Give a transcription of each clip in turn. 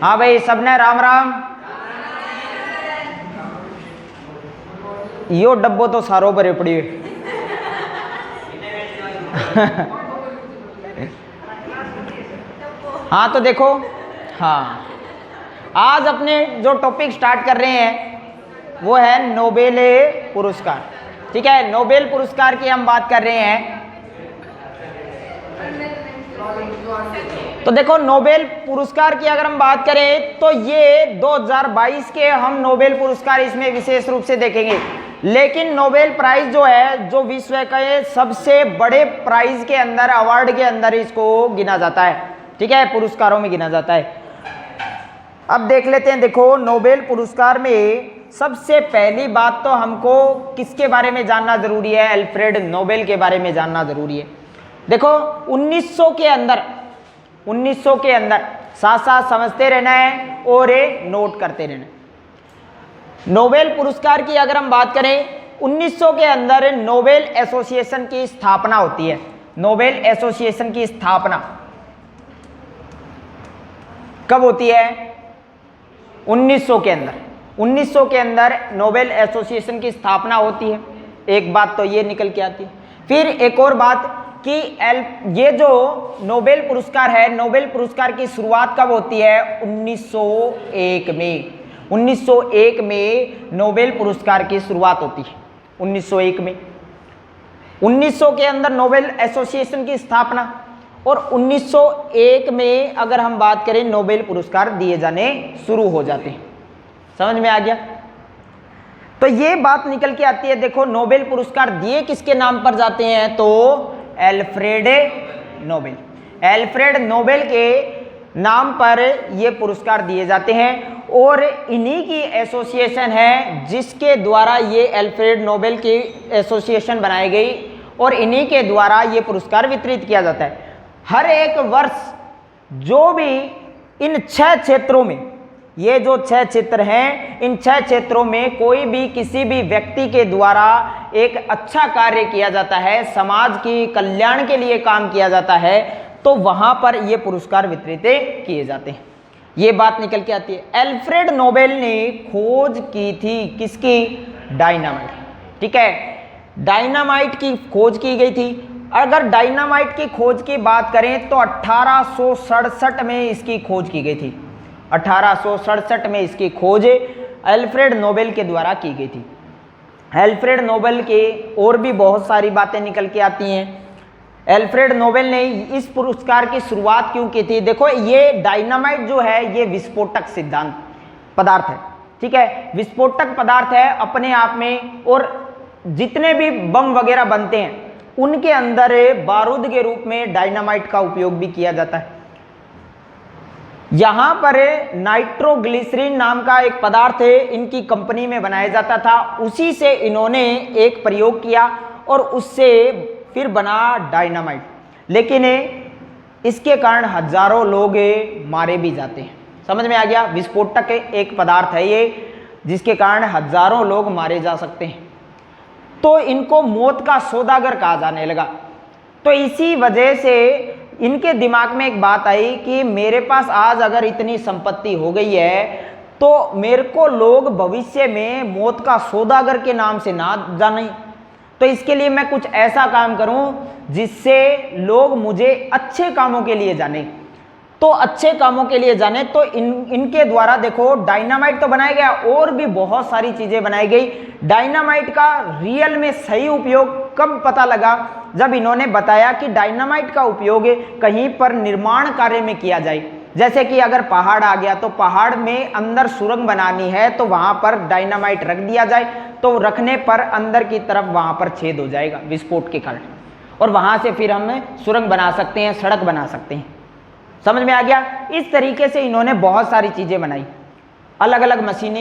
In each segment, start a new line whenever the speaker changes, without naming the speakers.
हाँ भाई, सबने राम राम। यो डब्बो तो सारो भरे पड़ी है। हाँ तो देखो, हाँ आज अपने जो टॉपिक स्टार्ट कर रहे हैं वो है नोबेल पुरस्कार। ठीक है, नोबेल पुरस्कार की हम बात कर रहे हैं। तो देखो, नोबेल पुरस्कार की अगर हम बात करें तो ये 2022 के हम नोबेल पुरस्कार इसमें विशेष रूप से देखेंगे। लेकिन नोबेल प्राइज जो है, जो विश्व के सबसे बड़े प्राइज के अंदर, अवार्ड के अंदर इसको गिना जाता है। ठीक है, पुरस्कारों में गिना जाता है। अब देख लेते हैं। देखो, नोबेल पुरस्कार में सबसे पहली बात तो हमको किसके बारे में जानना जरूरी है? अल्फ्रेड नोबेल के बारे में जानना जरूरी है। देखो, 1900 के अंदर साथ साथ समझते रहना है और ये नोट करते रहना है। नोबेल पुरस्कार की अगर हम बात करें, 1900 के अंदर नोबेल एसोसिएशन की स्थापना होती है। नोबेल एसोसिएशन की स्थापना कब होती है? 1900 के अंदर। 1900 के अंदर नोबेल एसोसिएशन की स्थापना होती है। एक बात तो ये निकल के आती है। फिर एक और बात कि ये जो नोबेल पुरस्कार है, नोबेल पुरस्कार की शुरुआत कब होती है? 1901 में। 1901 में नोबेल पुरस्कार की शुरुआत होती है। 1901 में, 1900 के अंदर नोबेल एसोसिएशन की स्थापना, और 1901 में अगर हम बात करें नोबेल पुरस्कार दिए जाने शुरू हो जाते हैं। समझ में आ गया? तो ये बात निकल के आती है। देखो, नोबेल पुरस्कार दिए किसके नाम पर जाते हैं? तो अल्फ्रेड नोबेल। अल्फ्रेड नोबेल के नाम पर ये पुरस्कार दिए जाते हैं, और इन्हीं की एसोसिएशन है जिसके द्वारा ये अल्फ्रेड नोबेल की एसोसिएशन बनाई गई, और इन्हीं के द्वारा ये पुरस्कार वितरित किया जाता है। हर एक वर्ष जो भी इन 6 क्षेत्रों में, ये जो 6 क्षेत्र हैं, इन 6 क्षेत्रों में कोई भी किसी भी व्यक्ति के द्वारा एक अच्छा कार्य किया जाता है, समाज की कल्याण के लिए काम किया जाता है, तो वहां पर ये पुरस्कार वितरित किए जाते हैं। ये बात निकल के आती है। अल्फ्रेड नोबेल ने खोज की थी किसकी? डायनामाइट। ठीक है, डायनामाइट की खोज की गई थी। अगर डायनामाइट की खोज की बात करें तो 1867 में इसकी खोज की गई थी। 1867 में इसकी खोज अल्फ्रेड नोबेल के द्वारा की गई थी। अल्फ्रेड नोबेल के और भी बहुत सारी बातें निकल के आती हैं। अल्फ्रेड नोबेल ने इस पुरस्कार की शुरुआत क्यों की थी? देखो, ये डायनामाइट जो है ये विस्फोटक सिद्धांत पदार्थ है। ठीक है, विस्फोटक पदार्थ है अपने आप में, और जितने भी बम वगैरह बनते हैं उनके अंदर बारूद के रूप में डायनामाइट का उपयोग भी किया जाता है। यहां पर नाइट्रोग्लिसरीन नाम का एक पदार्थ है, इनकी कंपनी में बनाया जाता था। उसी से इन्होंने एक प्रयोग किया और उससे फिर बना डायनामाइट। लेकिन इसके कारण हजारों लोग मारे भी जाते हैं। समझ में आ गया? विस्फोटक एक पदार्थ है ये, जिसके कारण हजारों लोग मारे जा सकते हैं। तो इनको मौत का सौदागर कहा जाने लगा। तो इसी वजह से इनके दिमाग में एक बात आई कि मेरे पास आज अगर इतनी संपत्ति हो गई है तो मेरे को लोग भविष्य में मौत का सौदागर के नाम से ना जाने। तो इसके लिए मैं कुछ ऐसा काम करूं जिससे लोग मुझे अच्छे कामों के लिए जाने। तो अच्छे कामों के लिए जाने, तो इनके द्वारा देखो डायनामाइट तो बनाया गया, और भी बहुत सारी चीजें बनाई गई। डायनामाइट का रियल में सही उपयोग कब पता लगा? जब इन्होंने बताया कि डायनामाइट का उपयोग कहीं पर निर्माण कार्य में किया जाए। जैसे कि अगर पहाड़ आ गया तो पहाड़ में अंदर सुरंग बनानी है तो वहां पर डायनामाइट रख दिया जाए, तो रखने पर अंदर की तरफ वहां पर छेद हो जाएगा विस्फोट के कारण, और वहां से फिर हम सुरंग बना सकते हैं, सड़क बना सकते हैं। समझ में आ गया? इस तरीके से इन्होंने बहुत सारी चीजें बनाई, अलग अलग मशीन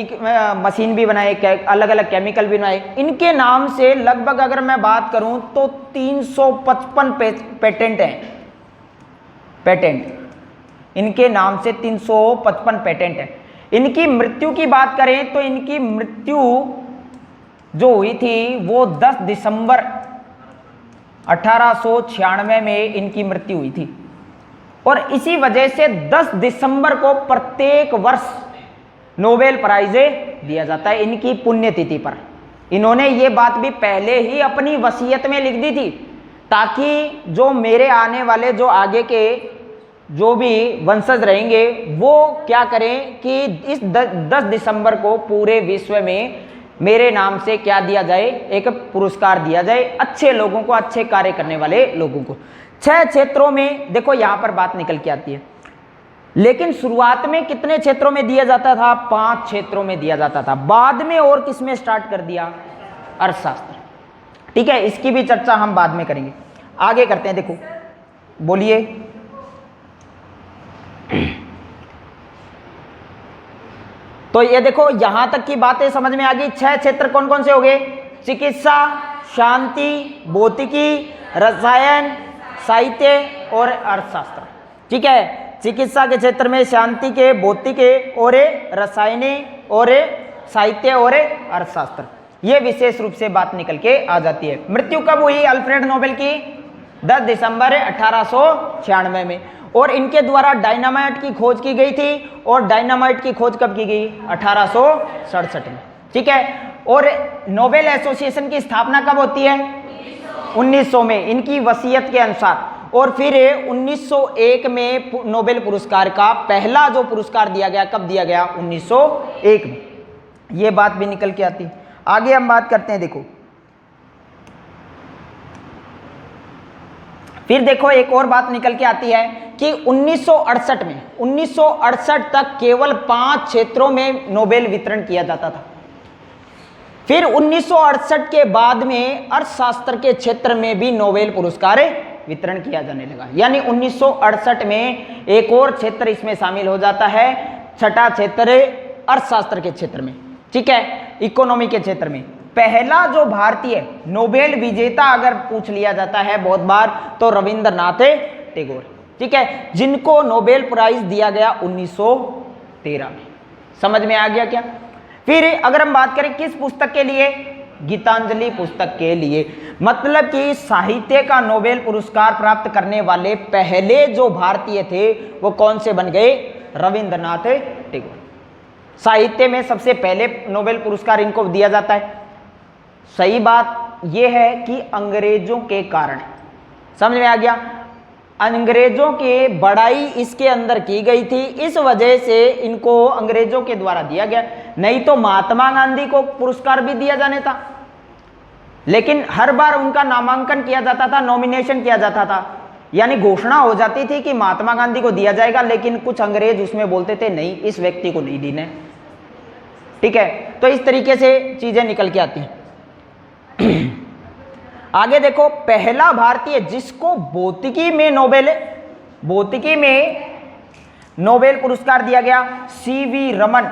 भी बनाए, अलग अलग केमिकल भी बनाए। इनके नाम से लगभग अगर मैं बात करूं तो 355 पेटेंट हैं। पेटेंट इनके नाम से 355 पेटेंट है। इनकी मृत्यु की बात करें तो इनकी मृत्यु जो हुई थी वो 10 दिसंबर 1896 में इनकी मृत्यु हुई थी। और इसी वजह से 10 दिसंबर को प्रत्येक वर्ष नोबेल प्राइज दिया जाता है इनकी पुण्यतिथि पर। इन्होंने ये बात भी पहले ही अपनी वसीयत में लिख दी थी, ताकि जो मेरे आने वाले जो आगे के जो भी वंशज रहेंगे वो क्या करें कि इस 10 दिसंबर को पूरे विश्व में मेरे नाम से क्या दिया जाए, एक पुरस्कार दिया जाए अच्छे लोगों को, अच्छे कार्य करने वाले लोगों को। 6 क्षेत्रों में देखो यहाँ पर बात निकल के आती है, लेकिन शुरुआत में कितने क्षेत्रों में दिया जाता था? 5 क्षेत्रों में दिया जाता था। बाद में और किस में स्टार्ट कर दिया? अर्थशास्त्र। ठीक है, इसकी भी चर्चा हम बाद में करेंगे। आगे करते हैं, देखो बोलिए। तो ये देखो यहां तक की बातें समझ में आ गई। 6 क्षेत्र कौन कौन से हो गए? चिकित्सा, शांति, भौतिकी, रसायन, साहित्य और अर्थशास्त्र। ठीक है, चिकित्सा के क्षेत्र में शांति के, भौतिक के और रसायन और साहित्य और अर्थशास्त्र, ये विशेष रूप से बात निकल के आ जाती है। मृत्यु कब हुई अल्फ्रेड नोबेल की? 10 दिसंबर 1896 में। और इनके द्वारा डायनामाइट की खोज की गई थी, और डायनामाइट की खोज कब की गई? 1867 में। ठीक है, और नोबेल एसोसिएशन की स्थापना कब होती है? 1900 में, इनकी वसीयत के अनुसार। और फिर 1901 में नोबेल पुरस्कार का पहला जो पुरस्कार दिया गया, कब दिया गया? 1901 में। ये बात भी निकल के आती है। आगे हम बात करते हैं, देखो फिर देखो एक और बात निकल के आती है कि 1968 में, 1968 तक केवल 5 क्षेत्रों में नोबेल वितरण किया जाता था। फिर 1968 के बाद में अर्थशास्त्र के क्षेत्र में भी नोबेल पुरस्कार वितरण किया जाने लगा। यानी 1968 में एक और क्षेत्र इसमें शामिल हो जाता है, 6ठा क्षेत्र अर्थशास्त्र के क्षेत्र में। ठीक है, इकोनॉमी के क्षेत्र में पहला जो भारतीय नोबेल विजेता अगर पूछ लिया जाता है बहुत बार, तो रविंद्रनाथ टैगोर। ठीक है, जिनको नोबेल प्राइज दिया गया 1913 में। समझ में आ गया क्या? फिर अगर हम बात करें किस पुस्तक के लिए? गीतांजलि पुस्तक के लिए। मतलब कि साहित्य का नोबेल पुरस्कार प्राप्त करने वाले पहले जो भारतीय थे वो कौन से बन गए? रविंद्रनाथ टैगोर। साहित्य में सबसे पहले नोबेल पुरस्कार इनको दिया जाता है। सही बात यह है कि अंग्रेजों के कारण, समझ में आ गया, अंग्रेजों की बड़ाई इसके अंदर की गई थी, इस वजह से इनको अंग्रेजों के द्वारा दिया गया। नहीं तो महात्मा गांधी को पुरस्कार भी दिया जाने था, लेकिन हर बार उनका नामांकन किया जाता था, नॉमिनेशन किया जाता था, यानी घोषणा हो जाती थी कि महात्मा गांधी को दिया जाएगा, लेकिन कुछ अंग्रेज उसमें बोलते थे नहीं, इस व्यक्ति को नहीं देना। ठीक है, तो इस तरीके से चीजें निकल के आती हैं। आगे देखो, पहला भारतीय जिसको भौतिकी में नोबेल पुरस्कार दिया गया, सीवी रमन।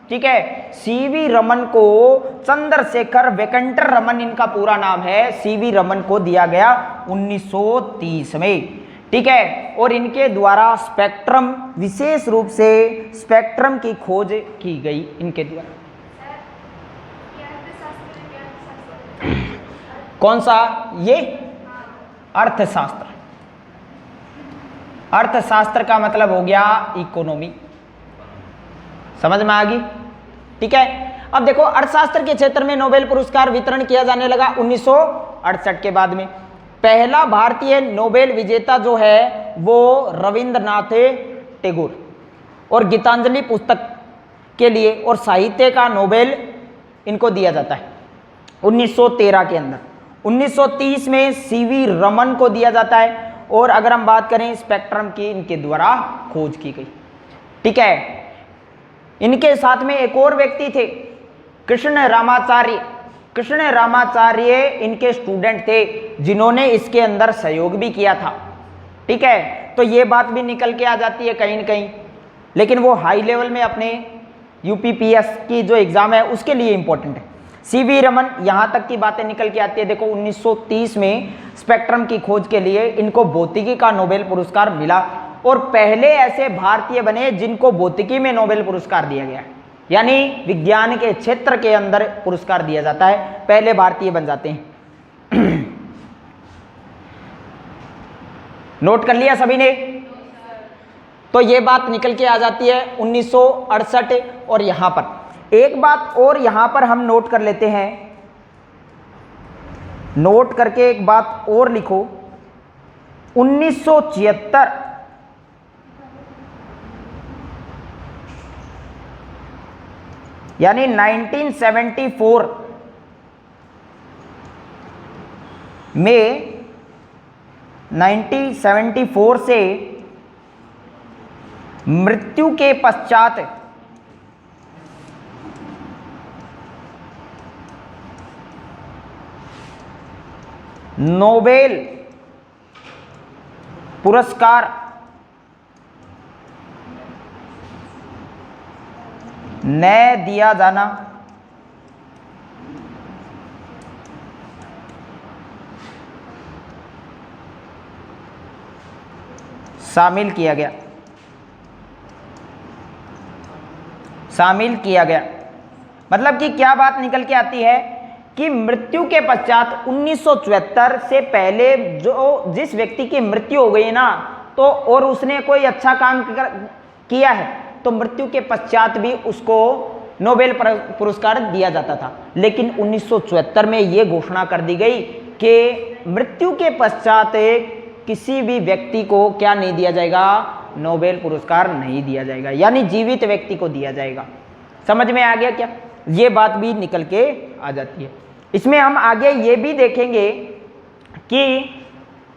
ठीक है, सीवी रमन को चंद्रशेखर वेंकट रमन इनका पूरा नाम है, सीवी रमन को दिया गया 1930 में। ठीक है, और इनके द्वारा स्पेक्ट्रम, विशेष रूप से स्पेक्ट्रम की खोज की गई इनके द्वारा। कौन सा? ये अर्थशास्त्र। अर्थशास्त्र का मतलब हो गया इकोनॉमी। समझ में आ गई? ठीक है, अब देखो अर्थशास्त्र के क्षेत्र में नोबेल पुरस्कार वितरण किया जाने लगा 1968 के बाद में। पहला भारतीय नोबेल विजेता जो है वो रविंद्रनाथ टैगोर, और गीतांजलि पुस्तक के लिए और साहित्य का नोबेल इनको दिया जाता है 1913 के अंदर। 1930 में सीवी रमन को दिया जाता है, और अगर हम बात करें स्पेक्ट्रम की, इनके द्वारा खोज की गई। ठीक है, इनके साथ में एक और व्यक्ति थे, कृष्ण रामाचार्य। कृष्ण रामाचार्य इनके स्टूडेंट थे, जिन्होंने इसके अंदर सहयोग भी किया था। ठीक है, तो ये बात भी निकल के आ जाती है कहीं न कहीं, लेकिन वो हाई लेवल में अपने यूपीपीएस की जो एग्जाम है उसके लिए इंपॉर्टेंट है। सीवी रमन, यहाँ तक की बातें निकल के आती है। देखो 1930 में स्पेक्ट्रम की खोज के लिए इनको भौतिकी का नोबेल पुरस्कार मिला, और पहले ऐसे भारतीय बने जिनको भौतिकी में नोबेल पुरस्कार दिया गया, यानी विज्ञान के क्षेत्र के अंदर पुरस्कार दिया जाता है, पहले भारतीय बन जाते हैं। नोट कर लिया सभी ने? तो ये बात निकल के आ जाती है 1968। और यहां पर एक बात और यहां पर हम नोट कर लेते हैं, नोट करके एक बात और लिखो, 1976 यानी 1974 में 1974 से मृत्यु के पश्चात नोबेल पुरस्कार न दिया जाना शामिल किया गया, शामिल किया गया। मतलब कि क्या बात निकल के आती है कि मृत्यु के पश्चात 1974 से पहले जो जिस व्यक्ति की मृत्यु हो गई ना, तो और उसने कोई अच्छा काम किया है, तो मृत्यु के पश्चात भी उसको नोबेल पुरस्कार दिया जाता था। लेकिन 1974 में ये घोषणा कर दी गई कि मृत्यु के पश्चात किसी भी व्यक्ति को क्या नहीं दिया जाएगा, नोबेल पुरस्कार नहीं दिया जाएगा, यानी जीवित व्यक्ति को दिया जाएगा। समझ में आ गया क्या? ये बात भी निकल के आ जाती है। इसमें हम आगे ये भी देखेंगे कि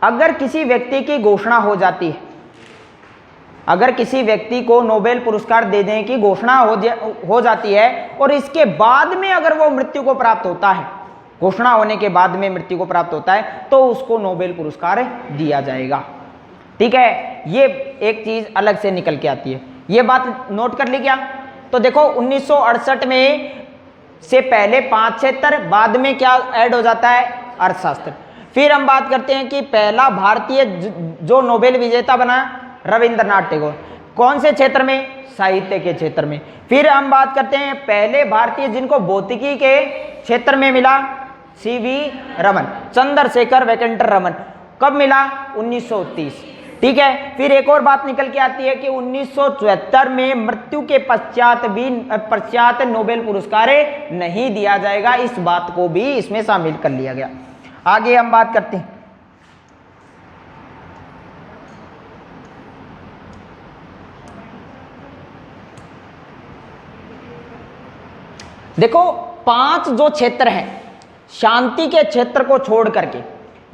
अगर किसी व्यक्ति की घोषणा हो जाती है, अगर किसी व्यक्ति को नोबेल पुरस्कार देने की घोषणा हो जाती है और इसके बाद में अगर वो मृत्यु को प्राप्त होता है, घोषणा होने के बाद में मृत्यु को प्राप्त होता है, तो उसको नोबेल पुरस्कार दिया जाएगा। ठीक है, ये एक चीज अलग से निकल के आती है। ये बात नोट कर ली क्या? तो देखो 1968 में से पहले 5 क्षेत्र, बाद में क्या ऐड हो जाता है, अर्थशास्त्र। फिर हम बात करते हैं कि पहला भारतीय जो नोबेल विजेता बना, रविंद्रनाथ टैगोर। कौन से क्षेत्र में? साहित्य के क्षेत्र में। फिर हम बात करते हैं पहले भारतीय जिनको भौतिकी के क्षेत्र में मिला, सीवी रमन, चंद्रशेखर वेंकट रमन। कब मिला? 1930। ठीक है, फिर एक और बात निकल के आती है कि 1974 में मृत्यु के पश्चात नोबेल पुरस्कार नहीं दिया जाएगा। इस बात को भी इसमें शामिल कर लिया गया। आगे हम बात करते हैं, देखो 5 जो क्षेत्र हैं शांति के क्षेत्र को छोड़ करके,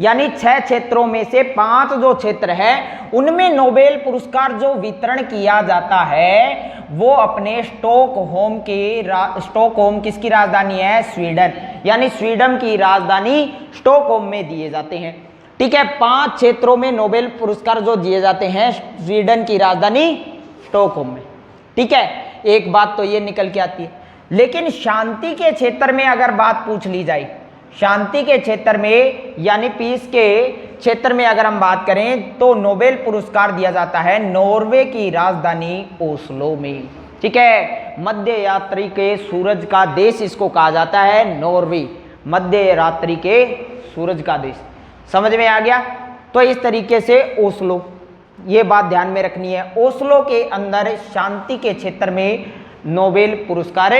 यानी 6 क्षेत्रों में से 5 जो क्षेत्र है उनमें नोबेल पुरस्कार जो वितरण किया जाता है वो अपने स्टॉकहोम किसकी राजधानी है? स्वीडन, यानी स्वीडन की राजधानी स्टॉकहोम में दिए जाते हैं। ठीक है, 5 क्षेत्रों में नोबेल पुरस्कार जो दिए जाते हैं स्वीडन की राजधानी स्टॉकहोम में। ठीक है, एक बात तो ये निकल के आती है। लेकिन शांति के क्षेत्र में अगर बात पूछ ली जाए, शांति के क्षेत्र में यानी पीस के क्षेत्र में अगर हम बात करें तो नोबेल पुरस्कार दिया जाता है नॉर्वे की राजधानी ओस्लो में। ठीक है, मध्य रात्रि के सूरज का देश इसको कहा जाता है, नॉर्वे, मध्य रात्रि के सूरज का देश। समझ में आ गया? तो इस तरीके से ओस्लो, ये बात ध्यान में रखनी है, ओस्लो के अंदर शांति के क्षेत्र में नोबेल पुरस्कार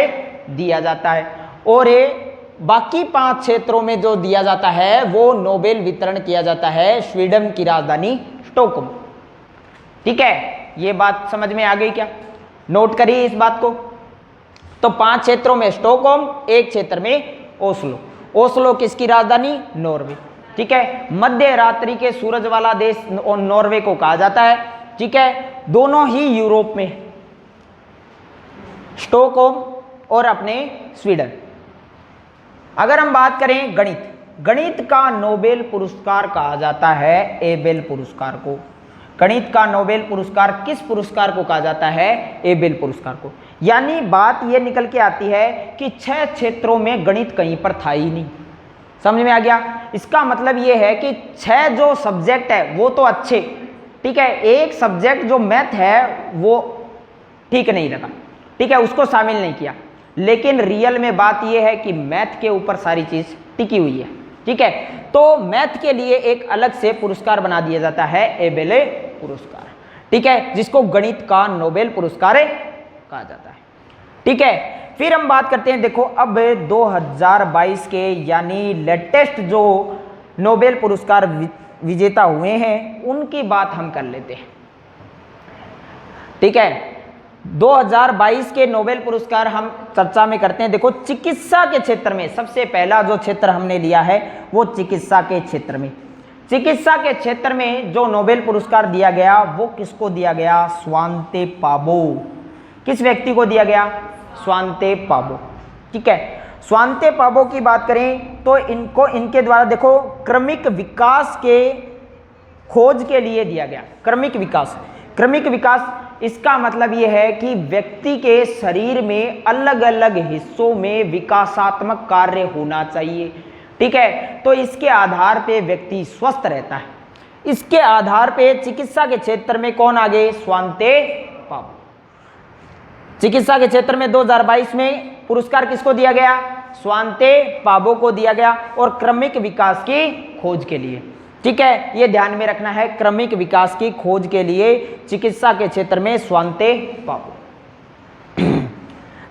दिया जाता है। और ये बाकी 5 क्षेत्रों में जो दिया जाता है वो नोबेल वितरण किया जाता है स्वीडन की राजधानी स्टॉकहोम। ठीक है, ये बात समझ में आ गई क्या? नोट करिए इस बात को। तो 5 क्षेत्रों में स्टॉकहोम, 1 क्षेत्र में ओस्लो। ओस्लो किसकी राजधानी? नॉर्वे। ठीक है, मध्य रात्रि के सूरज वाला देश नॉर्वे को कहा जाता है। ठीक है, दोनों ही यूरोप में, स्टॉकहोम और अपने स्वीडन। अगर हम बात करें गणित, गणित का नोबेल पुरस्कार कहा जाता है एबेल पुरस्कार को। गणित का नोबेल पुरस्कार किस पुरस्कार को कहा जाता है? एबेल पुरस्कार को। यानी बात यह निकल के आती है कि 6 क्षेत्रों में गणित कहीं पर था ही नहीं। समझ में आ गया? इसका मतलब यह है कि 6 जो सब्जेक्ट है वो तो अच्छे, ठीक है, एक सब्जेक्ट जो मैथ है वो ठीक नहीं लगा, ठीक है, उसको शामिल नहीं किया। लेकिन रियल में बात यह है कि मैथ के ऊपर सारी चीज टिकी हुई है। ठीक है, तो मैथ के लिए एक अलग से पुरस्कार बना दिया जाता है एबेल पुरस्कार। ठीक है, जिसको गणित का नोबेल पुरस्कार कहा जाता है। ठीक है, फिर हम बात करते हैं, देखो अब 2022 के यानी लेटेस्ट जो नोबेल पुरस्कार विजेता हुए हैं उनकी बात हम कर लेते हैं। ठीक है, 2022 के नोबेल पुरस्कार हम चर्चा में करते हैं। देखो चिकित्सा के क्षेत्र में सबसे पहला जो क्षेत्र हमने लिया है वो चिकित्सा के क्षेत्र में, चिकित्सा के क्षेत्र में जो नोबेल पुरस्कार दिया गया वो किसको दिया गया? स्वांते पाबो। किस व्यक्ति को दिया गया? स्वांते पाबो। ठीक है, स्वांते पाबो की बात करें तो इनको इनके द्वारा देखो क्रमिक विकास के खोज के लिए दिया गया। क्रमिक विकास, क्रमिक विकास इसका मतलब यह है कि व्यक्ति के शरीर में अलग अलग हिस्सों में विकासात्मक कार्य होना चाहिए। ठीक है, तो इसके आधार पे व्यक्ति स्वस्थ रहता है। इसके आधार पे चिकित्सा के क्षेत्र में कौन आ गए? स्वांते पाबो। चिकित्सा के क्षेत्र में 2022 में पुरस्कार किसको दिया गया? स्वांते पाबो को दिया गया, और क्रमिक विकास की खोज के लिए। ठीक है, ये ध्यान में रखना है, क्रमिक विकास की खोज के लिए चिकित्सा के क्षेत्र में स्वांते पाबो।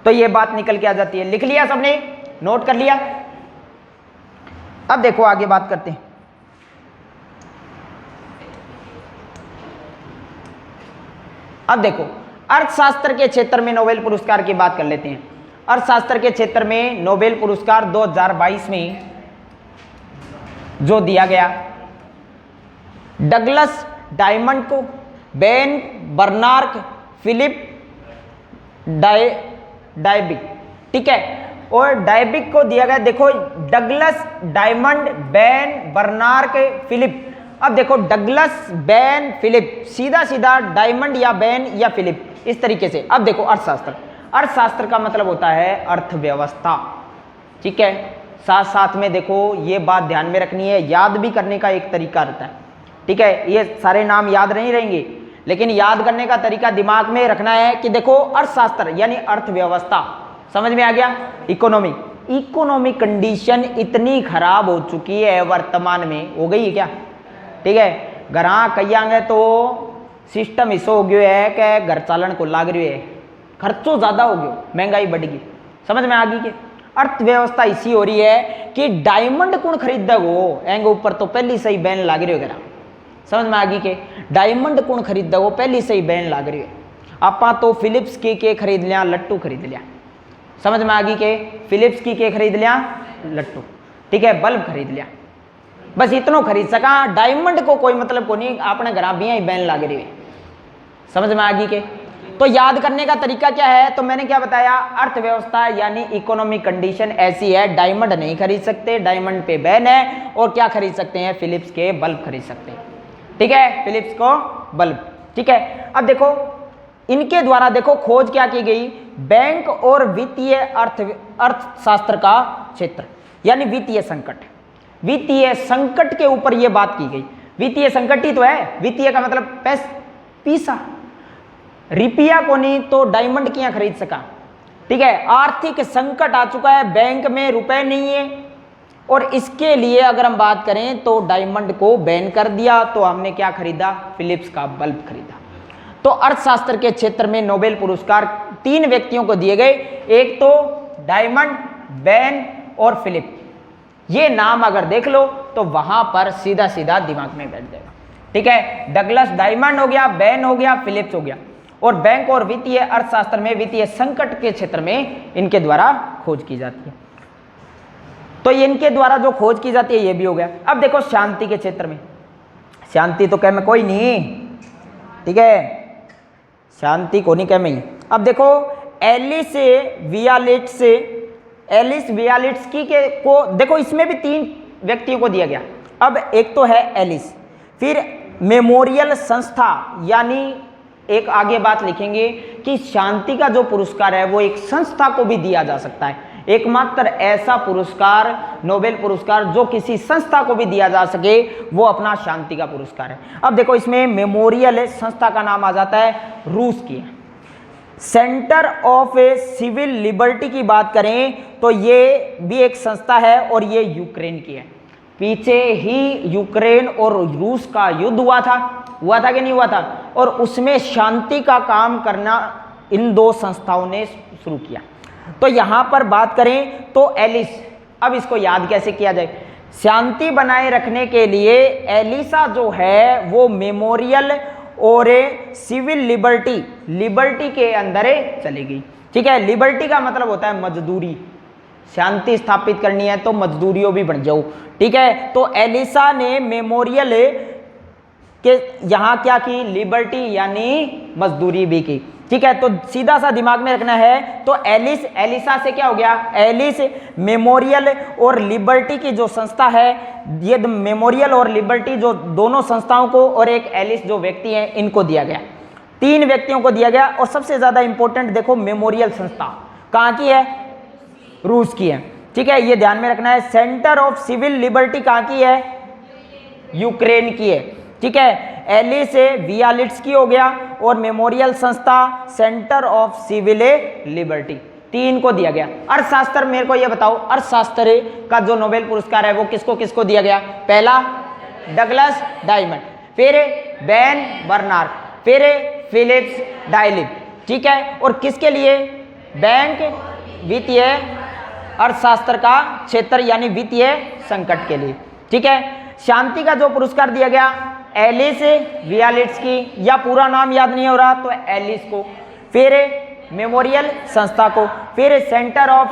तो ये बात निकल के आ जाती है। लिख लिया सबने? नोट कर लिया? अब देखो आगे बात करते हैं। अब देखो अर्थशास्त्र के क्षेत्र में नोबेल पुरस्कार की बात कर लेते हैं। अर्थशास्त्र के क्षेत्र में नोबेल पुरस्कार 2022 में जो दिया गया डगलस डायमंड को, बेन बर्नार्ड, फिलिप डायबिक। ठीक है, और डायबिक को दिया गया, देखो Douglas, Diamond, Ben Bernard, Philip. अब देखो डगलस, बेन, फिलिप, सीधा सीधा डायमंड या बेन या फिलिप, इस तरीके से। अब देखो अर्थशास्त्र, अर्थशास्त्र का मतलब होता है अर्थव्यवस्था। ठीक है, साथ साथ में देखो ये बात ध्यान में रखनी है, याद भी करने का एक तरीका रहता है। ठीक है, ये सारे नाम याद नहीं रहेंगे, लेकिन याद करने का तरीका दिमाग में रखना है कि देखो अर्थशास्त्र यानी अर्थव्यवस्था, समझ में आ गया? इकोनॉमी, इकोनॉमिक कंडीशन इतनी खराब हो चुकी है वर्तमान में, हो गई है क्या? ठीक है, घरा कई तो सिस्टम ऐसा हो गया है कि घर चालन को लाग रही है, खर्चों ज़्यादा हो गया, महंगाई बढ़ गई, समझ में आ गई कि अर्थव्यवस्था इसी हो रही है कि डायमंड कौन खरीद गो एंगे ऊपर तो पहली सही बैन लाग रही हो गया, समझ में आ गई के डायमंड कौन खरीद गो पहली सही बैन लाग रही है। आपा तो फिलिप्स के खरीद लिया, लट्टू खरीद लिया, समझ में आ गई के फिलिप्स की के खरीद लिया, लट्टू। ठीक है, बल्ब खरीद लिया, बस इतना खरीद सका, डायमंड को कोई मतलब को नहीं, अपने घर भी ही बैन लाग रही है, समझ में आ गई के। तो याद करने का तरीका क्या है? तो मैंने क्या बताया, अर्थव्यवस्था यानी इकोनॉमिक कंडीशन ऐसी है, डायमंड नहीं खरीद सकते, डायमंड पे बैन है, और क्या खरीद सकते हैं? फिलिप्स के बल्ब खरीद सकते हैं। ठीक है, फिलिप्स को बल्ब। ठीक है, अब देखो इनके द्वारा देखो खोज क्या की गई, बैंक और वित्तीय अर्थशास्त्र का क्षेत्र यानी वित्तीय संकट, वित्तीय संकट के ऊपर यह बात की गई। वित्तीय संकट ही तो है, वित्तीय का मतलब पैसा, रुपया को नहीं तो डायमंड क्या खरीद सका। ठीक है, आर्थिक संकट आ चुका है, बैंक में रुपए नहीं है, और इसके लिए अगर हम बात करें तो डायमंड को बैन कर दिया, तो हमने क्या खरीदा? फिलिप्स का बल्ब खरीदा। तो अर्थशास्त्र के क्षेत्र में नोबेल पुरस्कार 3 व्यक्तियों को दिए गए, एक तो डायमंड, बैन और फिलिप। ये नाम अगर देख लो तो वहां पर सीधा सीधा दिमाग में बैठ जाएगा। ठीक है, डगलस डायमंड हो गया, बैन हो गया, फिलिप्स हो गया, और बैंक और वित्तीय अर्थशास्त्र में वित्तीय संकट के क्षेत्र में इनके द्वारा खोज की जाती है। तो इनके द्वारा जो खोज की जाती है ये भी हो गया। अब देखो शांति के क्षेत्र में, शांति तो कह में कोई नहीं, ठीक है, शांति को नहीं कह में। अब देखो एलिस वियालिट्स्की के को देखो, इसमें भी 3 व्यक्तियों को दिया गया। अब एक तो है एलिस, फिर मेमोरियल संस्था, यानी एक आगे बात लिखेंगे कि शांति का जो पुरस्कार है वो एक संस्था को भी दिया जा सकता है। एकमात्र ऐसा पुरस्कार, नोबेल पुरस्कार जो किसी संस्था को भी दिया जा सके, वो अपना शांति का पुरस्कार है। अब देखो इसमें मेमोरियल संस्था का नाम आ जाता है, रूस की है। सेंटर ऑफ सिविल लिबर्टी की बात करें तो ये भी एक संस्था है, और ये यूक्रेन की है। पीछे ही यूक्रेन और रूस का युद्ध हुआ था कि नहीं हुआ था, और उसमें शांति का काम करना इन दो संस्थाओं ने शुरू किया। तो यहां पर बात करें तो एलिस, अब इसको याद कैसे किया जाए, शांति बनाए रखने के लिए एलिसा जो है वो मेमोरियल और सिविल लिबर्टी के अंदर चली गई। ठीक है, लिबर्टी का मतलब होता है मजदूरी, शांति स्थापित करनी है तो मजदूरियों भी बन जाओ। ठीक है, तो एलिसा ने मेमोरियल के यहां क्या की, लिबर्टी यानी मजदूरी भी की। ठीक है, तो सीधा सा दिमाग में रखना है, तो एलिसा से क्या हो गया, एलिस मेमोरियल और लिबर्टी की जो संस्था है, ये मेमोरियल और लिबर्टी जो दोनों संस्थाओं को और एक एलिस जो व्यक्ति हैं इनको दिया गया, 3 व्यक्तियों को दिया गया। और सबसे ज्यादा इंपॉर्टेंट देखो, मेमोरियल संस्था कहाँ की है, रूस की है। ठीक है, ये ध्यान में रखना है। सेंटर ऑफ सिविल लिबर्टी कहाँ की है, यूक्रेन की है। ठीक है, एलिस वियालिट्स की हो गया, और मेमोरियल संस्था सेंटर ऑफ सिविल लिबर्टी, 3 को दिया गया। अर्थशास्त्र, मेरे को ये बताओ, अर्थशास्त्र का जो नोबेल पुरस्कार है वो किसको किसको दिया गया, पहला डगलस डायमंड, फिर बेन बर्नार्ड, फिर फिलिप्स डायलिप। ठीक है, और किसके लिए, बैंक वित्तीय अर्थशास्त्र का क्षेत्र यानी वित्तीय संकट के लिए। ठीक है, शांति का जो पुरस्कार दिया गया एलिस वियालिट्स की, या पूरा नाम याद नहीं हो रहा तो एलिस को, फिर मेमोरियल संस्था को, फिर सेंटर ऑफ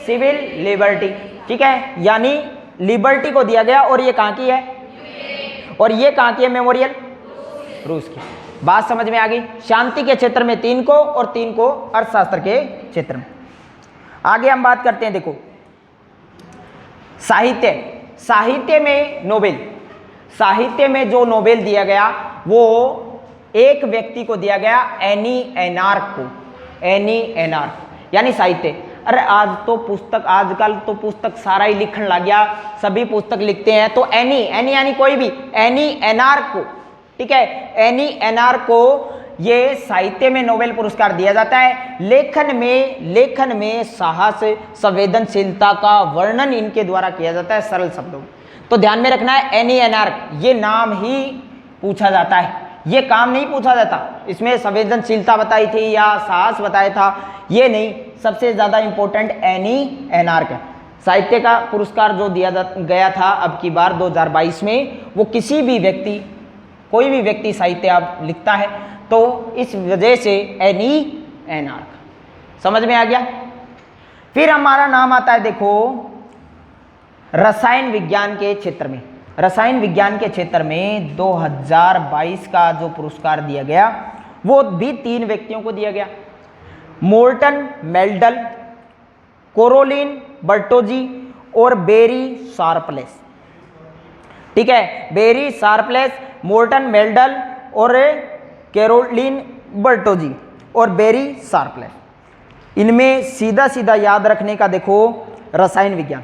सिविल लिबर्टी। ठीक है, यानी लिबर्टी को दिया गया, और ये कहाँ की है, और ये कहाँ की है, मेमोरियल रूस की। बात समझ में आ गई, शांति के क्षेत्र में 3 को और 3 को अर्थशास्त्र के क्षेत्र में। आगे हम बात करते हैं, देखो साहित्य में नोबेल, साहित्य में जो नोबेल दिया गया वो एक व्यक्ति को दिया गया, एनी एनार्क को, एनी एनार्क यानी साहित्य। अरे आज तो पुस्तक, आजकल तो पुस्तक सारा ही लिखने लग गया, सभी पुस्तक लिखते हैं, तो एनी यानी कोई भी, एनी एनार्क को, ठीक है, एनी एनार्क को ये साहित्य में नोबेल पुरस्कार दिया जाता है। लेखन में साहस, संवेदनशीलता का वर्णन इनके द्वारा किया जाता है सरल शब्दों में। तो ध्यान में रखना है, एनी एनार्क ये नाम ही पूछा जाता है, ये काम नहीं पूछा जाता। इसमें संवेदनशीलता बताई थी या साहस बताया था, ये नहीं, सबसे ज्यादा इंपॉर्टेंट एनी एनार्क है। साहित्य का पुरस्कार जो दिया गया था अब की बार 2022 में, वो किसी भी व्यक्ति, कोई भी व्यक्ति साहित्य आप लिखता है तो इस वजह से एनी एनार्क। समझ में आ गया। फिर हमारा नाम आता है, देखो रसायन विज्ञान के क्षेत्र में। रसायन विज्ञान के क्षेत्र में 2022 का जो पुरस्कार दिया गया वो भी 3 व्यक्तियों को दिया गया, मोर्टन मेल्डल, कोरोलिन बर्टोजी और बेरी शार्पलेस। ठीक है, बेरी शार्पलेस, मोर्टन मेल्डल और कैरोलिन बर्टोजी और बेरी शार्पलेस। इनमें सीधा सीधा याद रखने का, देखो रसायन विज्ञान,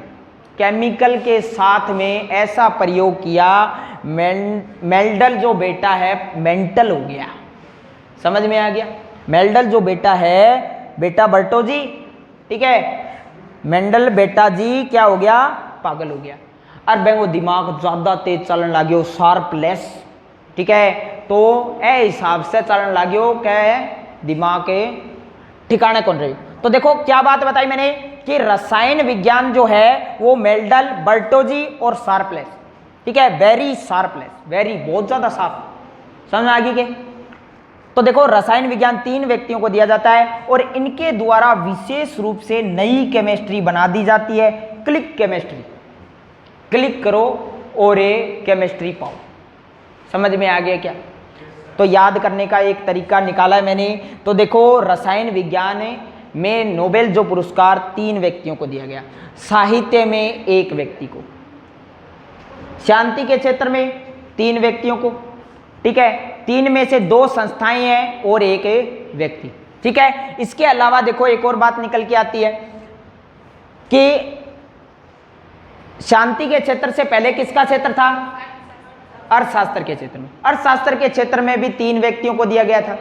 केमिकल के साथ में ऐसा प्रयोग किया, मेल्डल जो बेटा है मेंटल हो गया। समझ में आ गया, मेल्डल जो बेटा है, बेटा बर्टोजी, ठीक है, मेंडल बेटा जी क्या हो गया, पागल हो गया। और वो दिमाग ज्यादा तेज चलन लगे, शार्पलेस, ठीक है, तो ए हिसाब से चलन लगे, क्या है, दिमाग के ठिकाने कौन रही। तो देखो क्या बात बताई मैंने कि रसायन विज्ञान जो है वो मेल्डल, बर्टोजी और शार्पलेस, ठीक है, वेरी शार्पलेस, वेरी बहुत ज्यादा शार्प। समझ में आ गई के। तो देखो रसायन विज्ञान 3 व्यक्तियों को दिया जाता है और इनके द्वारा विशेष रूप से नई केमिस्ट्री बना दी जाती है, क्लिक केमिस्ट्री। क्लिक करो और ये केमिस्ट्री पाओ। समझ में आ गया क्या। तो याद करने का एक तरीका निकाला है मैंने। तो देखो रसायन विज्ञान में नोबेल जो पुरस्कार 3 व्यक्तियों को दिया गया, साहित्य में 1 व्यक्ति को, शांति के क्षेत्र में 3 व्यक्तियों को, ठीक है, 3 में से 2 संस्थाएं हैं और 1 व्यक्ति, ठीक है। इसके अलावा देखो एक और बात निकल के आती है कि शांति के क्षेत्र से पहले किसका क्षेत्र था, अर्थशास्त्र के क्षेत्र में। अर्थशास्त्र के क्षेत्र में भी 3 व्यक्तियों को दिया गया था।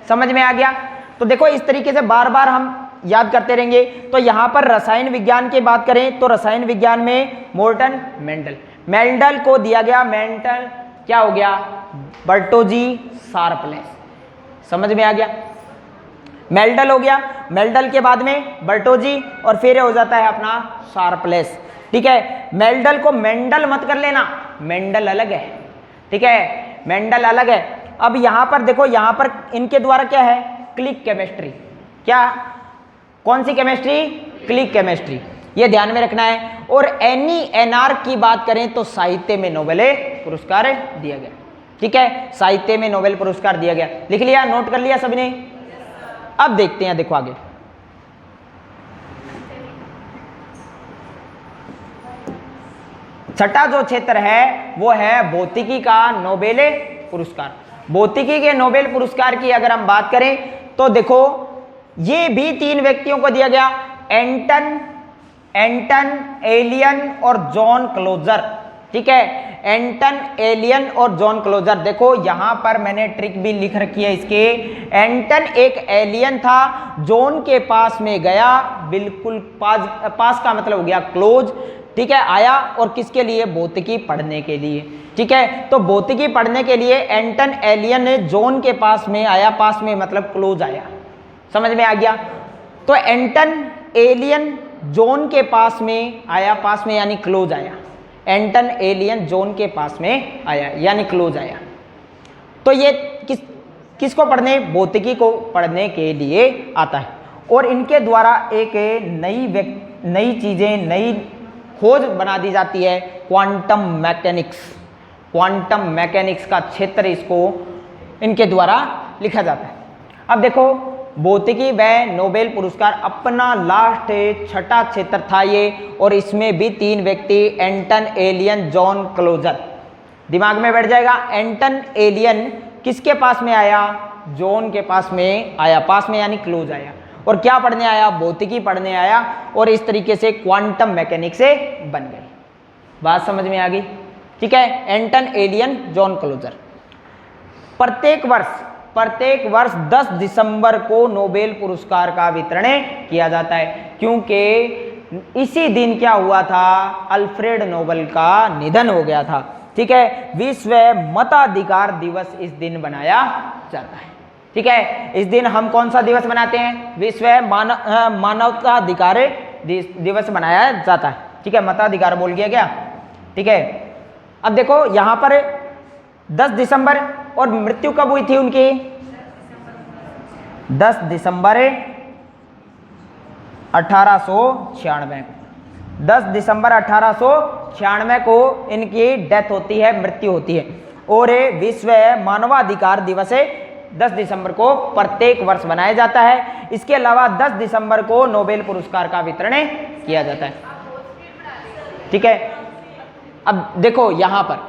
समझ में आ गया। तो देखो इस तरीके से बार बार हम याद करते रहेंगे। तो यहां पर रसायन विज्ञान की बात करें तो रसायन विज्ञान में मोर्टन मेंडल, मेंडल को दिया गया, मेंडल क्या हो गया, बर्टोजी शार्पलेस। समझ में आ गया, मेंडल हो गया, मेंडल के बाद में बर्टोजी और फिर हो जाता है अपना शार्पलेस। ठीक है, मेंडल को मेंडल मत कर लेना, मेंडल अलग है। ठीक है, मेंडल अलग है। अब यहां पर देखो, यहां पर इनके द्वारा क्या है, क्लिक केमिस्ट्री। क्या, कौन सी केमिस्ट्री, क्लिक केमिस्ट्री, ये ध्यान में रखना है। और NENR की बात करें तो साहित्य में नोबेल पुरस्कार दिया गया। ठीक है, साहित्य में नोबेल पुरस्कार दिया गया। लिख लिया, नोट कर लिया सभी ने। अब देखते हैं, देखो आगे छठा जो क्षेत्र है वो है भौतिकी का नोबेल पुरस्कार। भौतिकी के नोबेल पुरस्कार की अगर हम बात करें तो देखो, ये भी 3 व्यक्तियों को दिया गया, एंटन एलियन और जॉन क्लोजर। ठीक है, एंटन एलियन और जॉन क्लोजर। देखो यहां पर मैंने ट्रिक भी लिख रखी है इसके। एंटन एक एलियन था, जॉन के पास में गया, बिल्कुल पास का मतलब हो गया क्लोज। ठीक है, आया, और किसके लिए, भौतिकी पढ़ने के लिए। ठीक है, तो भौतिकी पढ़ने के लिए एंटन एलियन ने जॉन के पास में आया, पास में मतलब क्लोज आया। समझ में आ गया, तो एंटन एलियन जॉन के पास में आया, पास में यानी क्लोज आया। एंटन एलियन जॉन के पास में आया यानी क्लोज आया। तो ये किसको पढ़ने, भौतिकी को पढ़ने के लिए आता है। और इनके द्वारा एक नई चीजें, नई खोज बना दी जाती है, क्वांटम मैकेनिक्स। क्वांटम मैकेनिक्स का क्षेत्र इसको इनके द्वारा लिखा जाता है। अब देखो, भौतिकी व नोबेल पुरस्कार अपना लास्ट छठा क्षेत्र था ये, और इसमें भी 3 व्यक्ति, एंटन एलियन जॉन क्लोजर। दिमाग में बैठ जाएगा, एंटन एलियन किसके पास में आया, जॉन के पास में आया, पास में यानी क्लोज आया। और क्या पढ़ने आया, भौतिकी पढ़ने आया, और इस तरीके से क्वांटम मैकेनिक्स से बन गई। बात समझ में आ गई। ठीक है, एंटन एलियन जॉन क्लोजर। प्रत्येक वर्ष 10 दिसंबर को नोबेल पुरस्कार का वितरण किया जाता है, क्योंकि इसी दिन क्या हुआ था, अल्फ्रेड नोबेल का निधन हो गया था। ठीक है, विश्व मताधिकार दिवस इस दिन बनाया जाता है। ठीक है, इस दिन हम कौन सा दिवस मनाते हैं, विश्व मानवाधिकार दिवस बनाया जाता है। ठीक है, मताधिकार बोल गया क्या। ठीक है, अब देखो यहां पर 10 दिसंबर, और मृत्यु कब हुई थी उनकी, 10 दिसंबर 1896 को। 10 दिसंबर 1896 को इनकी डेथ होती है, मृत्यु होती है। और विश्व मानवाधिकार दिवस 10 दिसंबर को प्रत्येक वर्ष मनाया जाता है। इसके अलावा 10 दिसंबर को नोबेल पुरस्कार का वितरण किया जाता है। ठीक है, अब देखो यहां पर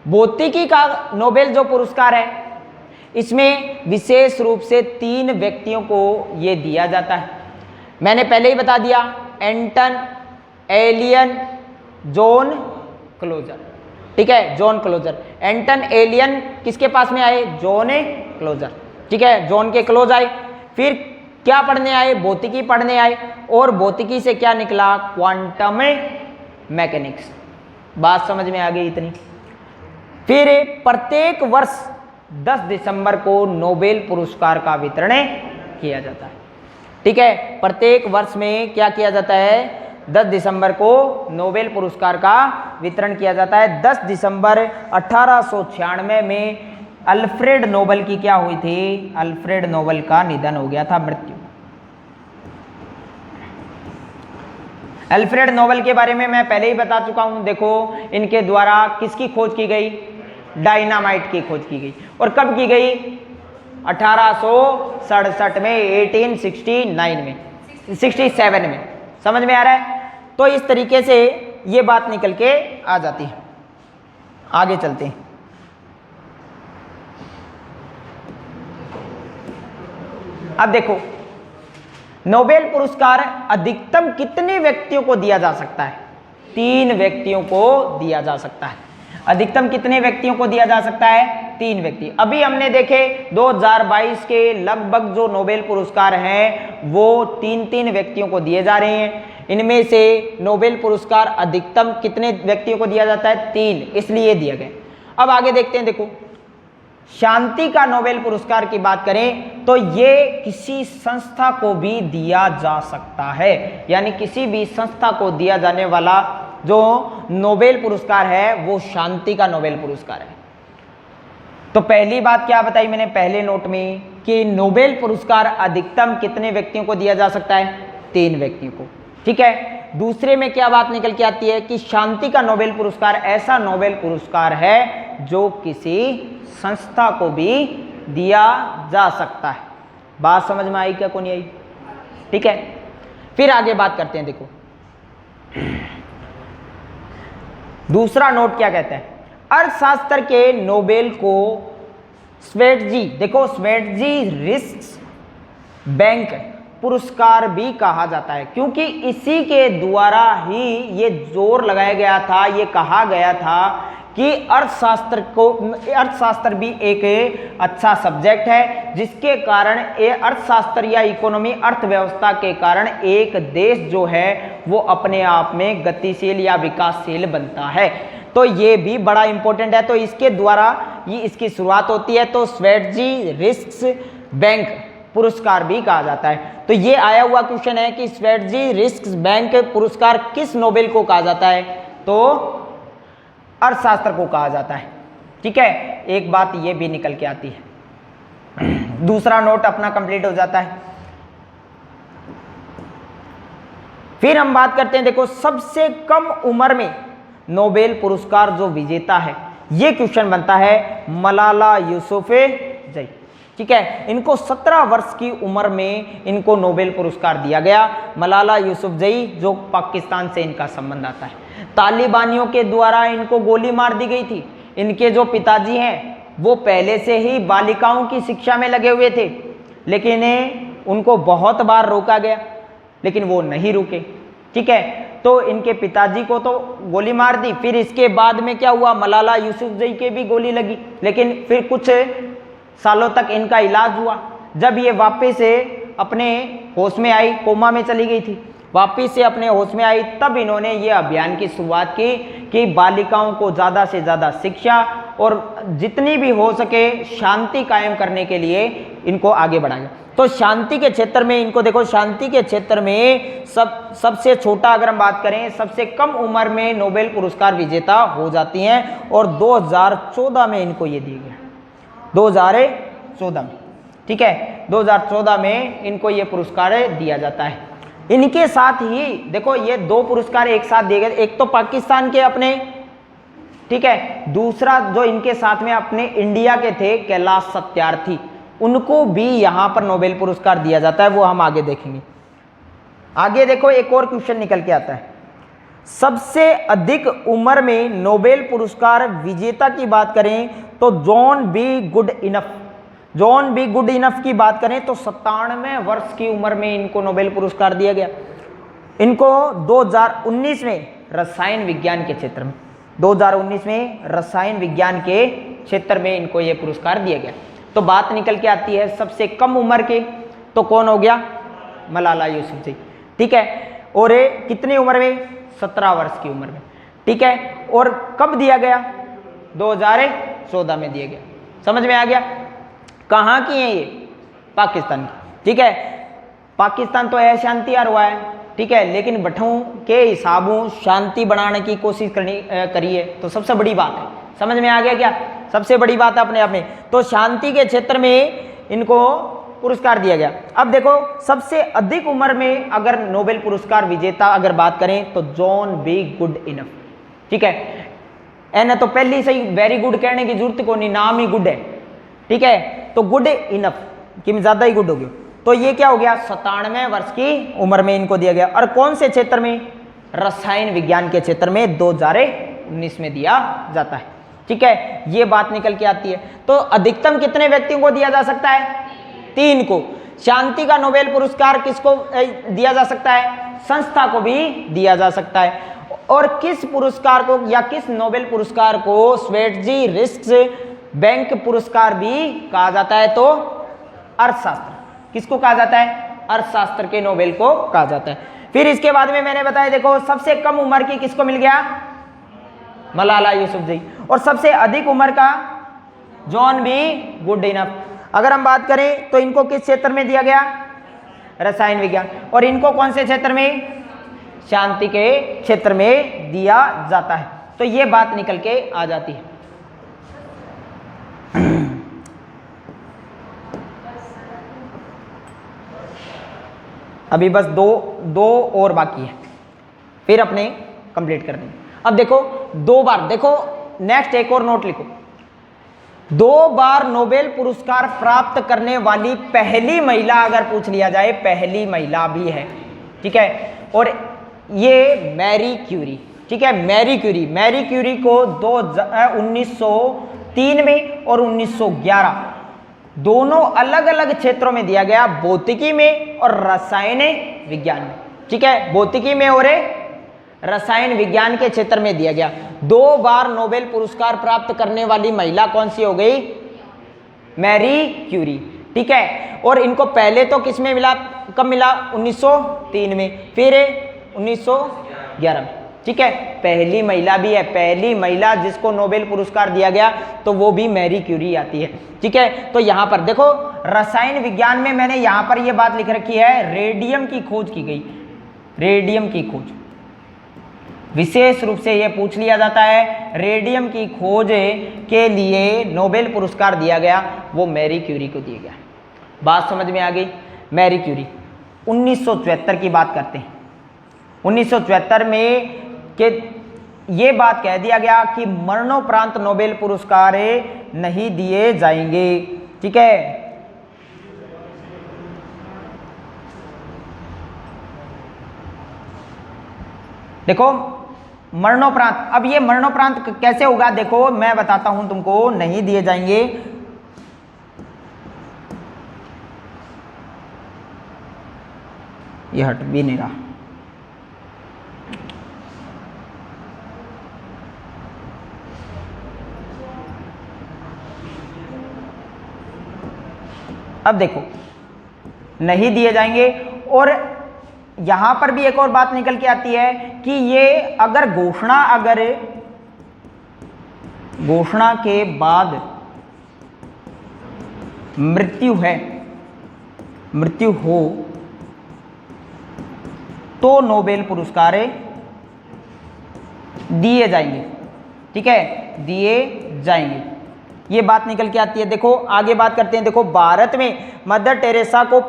भौतिकी का नोबेल जो पुरस्कार है, इसमें विशेष रूप से 3 व्यक्तियों को ये दिया जाता है। मैंने पहले ही बता दिया, एंटन एलियन जॉन क्लोजर। ठीक है, जॉन क्लोजर। एंटन एलियन किसके पास में आए, जॉन क्लोजर। ठीक है, जॉन के क्लोज आए, फिर क्या पढ़ने आए, भौतिकी पढ़ने आए, और भौतिकी से क्या निकला, क्वांटम मैकेनिक्स। बात समझ में आ गई इतनी। फिर प्रत्येक वर्ष 10 दिसंबर को नोबेल पुरस्कार का वितरण किया जाता है। ठीक है, प्रत्येक वर्ष में क्या किया जाता है, 10 दिसंबर को नोबेल पुरस्कार का वितरण किया जाता है। 10 दिसंबर 1896 में अल्फ्रेड नोबेल की क्या हुई थी, अल्फ्रेड नोबेल का निधन हो गया था, मृत्यु। अल्फ्रेड नोबेल के बारे में मैं पहले ही बता चुका हूं। देखो, इनके द्वारा किसकी खोज की गई, डायनामाइट की खोज की गई। और कब की गई, 1867 में, 1869 में, 67 में। समझ में आ रहा है। तो इस तरीके से ये बात निकल के आ जाती है। आगे चलते हैं। अब देखो, नोबेल पुरस्कार अधिकतम कितने व्यक्तियों को दिया जा सकता है, 3 व्यक्तियों को दिया जा सकता है। अधिकतम कितने व्यक्तियों को दिया जा सकता है, 3 व्यक्ति। अभी हमने देखे 2022 के लगभग जो नोबेल पुरस्कार हैं वो 3-3 व्यक्तियों को दिए जा रहे हैं। इनमें से नोबेल पुरस्कार अधिकतम कितने व्यक्तियों को दिया जाता है? 3, इसलिए दिया गया। अब आगे देखते हैं, देखो शांति का नोबेल पुरस्कार की बात करें तो ये किसी संस्था को भी दिया जा सकता है, यानी किसी भी संस्था को दिया जाने वाला जो नोबेल पुरस्कार है वो शांति का नोबेल पुरस्कार है। तो पहली बात क्या बताई मैंने पहले नोट में कि नोबेल पुरस्कार अधिकतम कितने व्यक्तियों को दिया जा सकता है? 3 व्यक्तियों को, ठीक है। दूसरे में क्या बात निकल के आती है कि शांति का नोबेल पुरस्कार ऐसा नोबेल पुरस्कार है जो किसी संस्था को भी दिया जा सकता है। बात समझ में आई क्या, को नहीं आई? ठीक है, फिर आगे बात करते हैं। देखो दूसरा नोट क्या कहता है, अर्थशास्त्र के नोबेल को स्वेटजी, देखो स्वेटजी रिस्क बैंक पुरस्कार भी कहा जाता है, क्योंकि इसी के द्वारा ही ये जोर लगाया गया था, ये कहा गया था कि अर्थशास्त्र भी एक अच्छा सब्जेक्ट है, जिसके कारण ये अर्थशास्त्र या इकोनॉमी अर्थव्यवस्था के कारण एक देश जो है वो अपने आप में गतिशील या विकासशील बनता है। तो ये भी बड़ा इंपॉर्टेंट है। तो इसके द्वारा ये इसकी शुरुआत होती है, तो स्वेटजी रिस्क बैंक पुरस्कार भी कहा जाता है। तो ये आया हुआ क्वेश्चन है कि स्वेटजी रिस्क बैंक पुरस्कार किस नोबेल को कहा जाता है? तो अर्थशास्त्र को कहा जाता है, ठीक है। एक बात ये भी निकल के आती है। दूसरा नोट अपना कंप्लीट हो जाता है। फिर हम बात करते हैं, देखो सबसे कम उम्र में नोबेल पुरस्कार जो विजेता है, ये क्वेश्चन बनता है मलाला यूसुफजई, ठीक है। इनको 17 वर्ष की उम्र में इनको नोबेल पुरस्कार दिया गया। मलाला यूसुफजई जो पाकिस्तान से इनका संबंध आता है। तालिबानियों के द्वारा इनको गोली मार दी गई थी। इनके जो पिताजी हैं वो पहले से ही बालिकाओं की शिक्षा में लगे हुए थे, लेकिन उनको बहुत बार रोका गया, लेकिन वो नहीं रुके, ठीक है। तो इनके पिताजी को तो गोली मार दी, फिर इसके बाद में क्या हुआ, मलाला यूसुफजई के भी गोली लगी, लेकिन फिर कुछ सालों तक इनका इलाज हुआ। जब ये वापस से अपने होश में आई, कोमा में चली गई थी, वापस से अपने होश में आई, तब इन्होंने ये अभियान की शुरुआत की कि बालिकाओं को ज़्यादा से ज़्यादा शिक्षा और जितनी भी हो सके शांति कायम करने के लिए इनको आगे बढ़ाया। तो शांति के क्षेत्र में इनको देखो, शांति के क्षेत्र में सबसे छोटा अगर हम बात करें, सबसे कम उम्र में नोबेल पुरस्कार विजेता हो जाती हैं, और 2014 में इनको ये दिया गया, 2014 में, ठीक है। 2014 में इनको ये पुरस्कार दिया जाता है। इनके साथ ही देखो ये 2 पुरस्कार एक साथ दिए गए, एक तो पाकिस्तान के अपने, ठीक है, दूसरा जो इनके साथ में अपने इंडिया के थे कैलाश सत्यार्थी, उनको भी यहां पर नोबेल पुरस्कार दिया जाता है, वो हम आगे देखेंगे। आगे देखो एक और क्वेश्चन निकल के आता है, सबसे अधिक उम्र में नोबेल पुरस्कार विजेता की बात करें तो जॉन बी गुड इनफ की बात करें तो 97 वर्ष की उम्र में इनको नोबेल पुरस्कार दिया गया। इनको 2019 में रसायन विज्ञान के क्षेत्र में, 2019 में रसायन विज्ञान के क्षेत्र में इनको ये पुरस्कार दिया गया। तो बात निकल के आती है सबसे कम उम्र के, तो कौन हो गया, मलाला यूसुफजई, ठीक है। और कितनी उम्र में, 17 वर्ष की उम्र में, ठीक है। और कब दिया गया, 2014 में दिया गया। समझ में आ गया, कहाँ की है ये, पाकिस्तान की, ठीक है। पाकिस्तान तो अशांति हुआ है, ठीक है, लेकिन भट्टों के हिसाबों शांति बनाने की कोशिश करी है, तो सबसे बड़ी बात है। समझ में आ गया क्या, सबसे बड़ी बात है अपने आप में। तो शांति के क्षेत्र में इनको पुरस्कार दिया गया। अब देखो सबसे अधिक उम्र में अगर नोबेल पुरस्कार विजेता अगर बात करें तो जॉन बी गुड इनफ, ठीक है। एन तो पहली से ही वेरी गुड कहने की जरूरत को नहीं, नाम ही गुड है, ठीक है। तो गुड इनफ कि ज्यादा ही गुड हो गया, तो ये क्या हो गया, 97 वर्ष की उम्र में इनको दिया गया। और कौन से क्षेत्र में, रसायन विज्ञान के क्षेत्र में 2019 में दिया जाता है, ठीक है। ये बात निकल के आती है। तो अधिकतम कितने व्यक्तियों को दिया जा सकता है, 3 को। शांति का नोबेल पुरस्कार किसको दिया जा सकता है, संस्था को भी दिया जा सकता है। और किस पुरस्कार को या किस नोबेल पुरस्कार को स्वेटजी रिस्क बैंक पुरस्कार भी कहा जाता है, तो अर्थशास्त्र, किसको कहा जाता है, अर्थशास्त्र के नोबेल को कहा जाता है। फिर इसके बाद में मैंने बताया, देखो सबसे कम उम्र की किसको मिल गया, मलाला यूसुफजई, और सबसे अधिक उम्र का जॉन बी गुड इनफ। अगर हम बात करें तो इनको किस क्षेत्र में दिया गया, रसायन विज्ञान, और इनको कौन से क्षेत्र में, शांति के क्षेत्र में दिया जाता है। तो ये बात निकल के आ जाती है। अभी बस दो और बाकी है, फिर अपने कंप्लीट कर देंगे। अब देखो 2 बार, देखो नेक्स्ट एक और नोट लिखो, 2 बार नोबेल पुरस्कार प्राप्त करने वाली पहली महिला अगर पूछ लिया जाए, पहली महिला भी है, ठीक है। और ये मैरी क्यूरी, ठीक है, मैरी क्यूरी को 1903 में और 1911 दोनों अलग अलग क्षेत्रों में दिया गया, भौतिकी में और रसायन विज्ञान में, ठीक है, भौतिकी में और रसायन विज्ञान के क्षेत्र में दिया गया। 2 बार नोबेल पुरस्कार प्राप्त करने वाली महिला कौन सी हो गई, मैरी क्यूरी, ठीक है। और इनको पहले तो किस में मिला, कब मिला, 1903 में, फिर 1911 में, ठीक है। पहली महिला भी है, पहली महिला जिसको नोबेल पुरस्कार दिया गया तो वो भी मैरी क्यूरी आती है, ठीक है। तो यहां पर देखो रसायन विज्ञान में मैंने यहां पर ये बात लिख रखी है, रेडियम की खोज की गई, रेडियम की खोज विशेष रूप से ये पूछ लिया जाता है, रेडियम की खोज के लिए नोबेल पुरस्कार दिया गया, वो मैरी क्यूरी को दिया गया। बात समझ में आ गई। मैरी क्यूरी 1974 की बात करते हैं। 1974 में के ये बात कह दिया गया कि मरणोपरांत नोबेल पुरस्कार नहीं दिए जाएंगे, ठीक है। देखो मरणोपरांत, अब ये मरणोपरांत कैसे होगा, देखो मैं बताता हूं तुमको, नहीं दिए जाएंगे। ये हट भी नहीं रहा, अब देखो नहीं दिए जाएंगे। और यहां पर भी एक और बात निकल के आती है कि ये अगर घोषणा के बाद मृत्यु हो तो नोबेल पुरस्कार दिए जाएंगे, ठीक है, दिए जाएंगे, ये बात निकल के आती है। देखो आगे बात करते हैं। देखो भारत में मदर टेरेसा को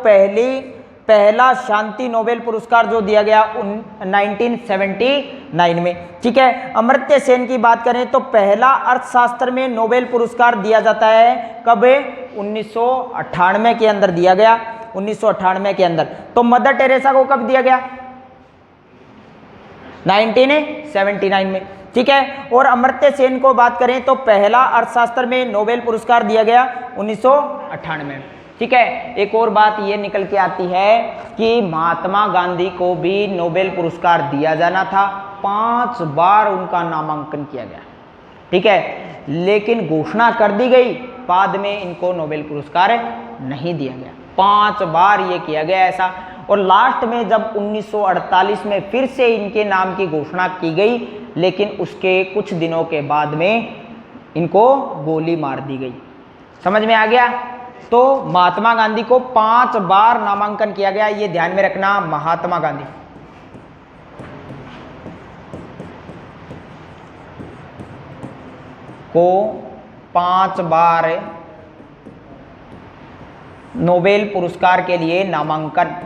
पहला शांति नोबेल पुरस्कार जो दिया गया 1979 में, ठीक है। अमर्त्य सेन की बात करें तो पहला अर्थशास्त्र में नोबेल पुरस्कार दिया जाता है कब, 1998 के अंदर दिया गया, 1998 के अंदर। तो मदर टेरेसा को कब दिया गया, 1979 में, ठीक है। और अमर्त्य सेन को बात करें तो पहला अर्थशास्त्र में नोबेल पुरस्कार दिया गया 1998 में, ठीक है। एक और बात ये निकल के आती है कि महात्मा गांधी को भी नोबेल पुरस्कार दिया जाना था, 5 बार उनका नामांकन किया गया, ठीक है, लेकिन घोषणा कर दी गई, बाद में इनको नोबेल पुरस्कार नहीं दिया गया। 5 बार ये किया गया ऐसा। और लास्ट में जब 1948 में फिर से इनके नाम की घोषणा की गई, लेकिन उसके कुछ दिनों के बाद में इनको गोली मार दी गई। समझ में आ गया। तो महात्मा गांधी को 5 बार नामांकन किया गया, ये ध्यान में रखना। महात्मा गांधी को 5 बार नोबेल पुरस्कार के लिए नामांकन,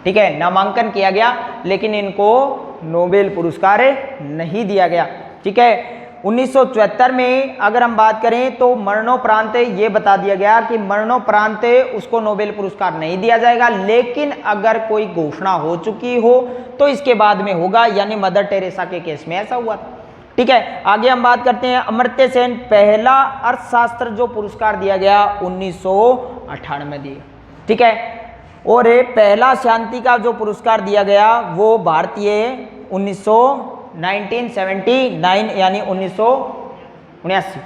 ठीक है, नामांकन किया गया, लेकिन इनको नोबेल पुरस्कार नहीं दिया गया, ठीक है। 1974 में अगर हम बात करें तो मरणोपरांत ये बता दिया गया कि मरणोपरांत उसको नोबेल पुरस्कार नहीं दिया जाएगा, लेकिन अगर कोई घोषणा हो चुकी हो तो इसके बाद में होगा, यानी मदर टेरेसा के केस में ऐसा हुआ था, ठीक है। आगे हम बात करते हैं। अमर्त्य सेन पहला अर्थशास्त्र जो पुरस्कार दिया गया 1998 में दिया, ठीक है। और पहला शांति का जो पुरस्कार दिया गया वो भारतीय 1979 यानी 1979,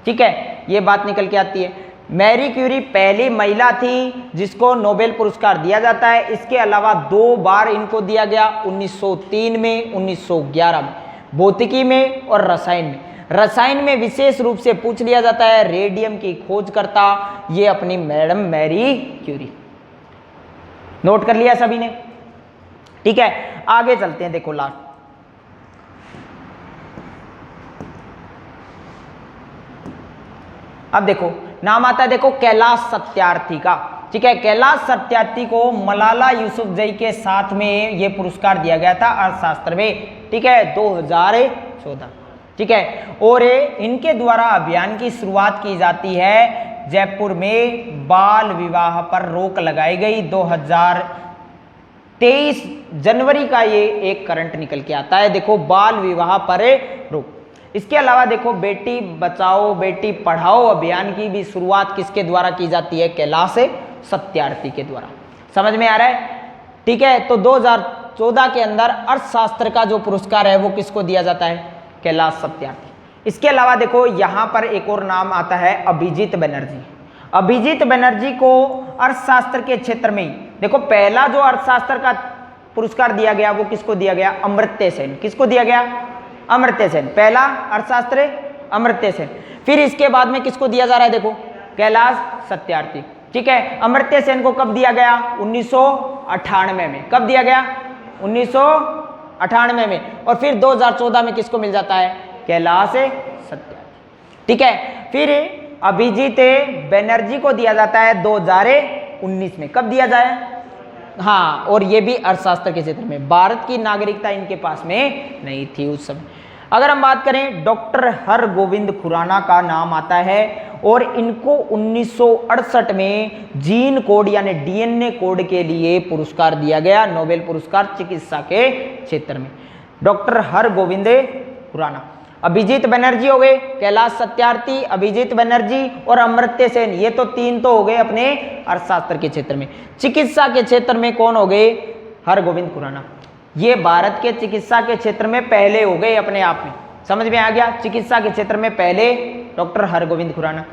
ठीक है, ये बात निकल के आती है। मैरी क्यूरी पहली महिला थी जिसको नोबेल पुरस्कार दिया जाता है। इसके अलावा 2 बार इनको दिया गया, 1903 में, 1911 में, भौतिकी में और रसायन में। रसायन में विशेष रूप से पूछ लिया जाता है, रेडियम की खोजकर्ता ये अपनी मैडम मैरी क्यूरी। नोट कर लिया सभी ने? ठीक है, आगे चलते हैं। देखो लास्ट, अब देखो नाम आता है, देखो कैलाश सत्यार्थी का। ठीक है, कैलाश सत्यार्थी को मलाला यूसुफजई के साथ में ये पुरस्कार दिया गया था अर्थशास्त्र में। ठीक है, 2014। ठीक है, और इनके द्वारा अभियान की शुरुआत की जाती है। जयपुर में बाल विवाह पर रोक लगाई गई। 2023 जनवरी का ये एक करंट निकल के आता है। देखो, बाल विवाह पर रोक। इसके अलावा देखो, बेटी बचाओ बेटी पढ़ाओ अभियान की भी शुरुआत किसके द्वारा की जाती है? कैलाश सत्यार्थी के द्वारा। समझ में आ रहा है? ठीक है, तो 2014 के अंदर अर्थशास्त्र का जो पुरस्कार है वो किसको दिया जाता है? कैलाश सत्यार्थी। इसके अलावा देखो, यहाँ पर एक और नाम आता है अभिजीत बनर्जी। अभिजीत बनर्जी को अर्थशास्त्र के क्षेत्र में, देखो पहला जो अर्थशास्त्र का पुरस्कार दिया गया वो किसको दिया गया? अमर्त्य सेन। किसको दिया गया? अमर्त्य सेन। पहला अर्थशास्त्र अमर्त्य सेन। फिर इसके बाद में किसको दिया जा रहा है? देखो, कैलाश सत्यार्थी। ठीक है, अमर्त्य सेन को कब दिया गया? 1998 में। कब दिया गया? 1998 में। और फिर 2014 में किसको मिल जाता है? कैलाश सत्यार्थी। ठीक है, फिर अभिजीत बनर्जी को दिया जाता है 2019 में। कब दिया जाए? हाँ, और ये भी अर्थशास्त्र के क्षेत्र में। भारत की नागरिकता इनके पास में नहीं थी उस समय। अगर हम बात करें, डॉक्टर हरगोविंद खुराना का नाम आता है और इनको 1968 में जीन कोड यानी डीएनए कोड के लिए पुरस्कार दिया गया, नोबेल पुरस्कार चिकित्सा के क्षेत्र में। डॉक्टर हरगोविंद खुराना। अभिजीत बनर्जी हो गए, कैलाश सत्यार्थी, अभिजीत बनर्जी और अमर्त्य सेन। ये तो 3 तो हो गए अपने अर्थशास्त्र के क्षेत्र में। चिकित्सा के क्षेत्र में कौन हो गए? हरगोविंद खुराना। ये भारत के चिकित्सा के क्षेत्र में पहले हो गए अपने आप में। समझ में आ गया? चिकित्सा के क्षेत्र में पहले डॉक्टर हरगोविंद खुराना।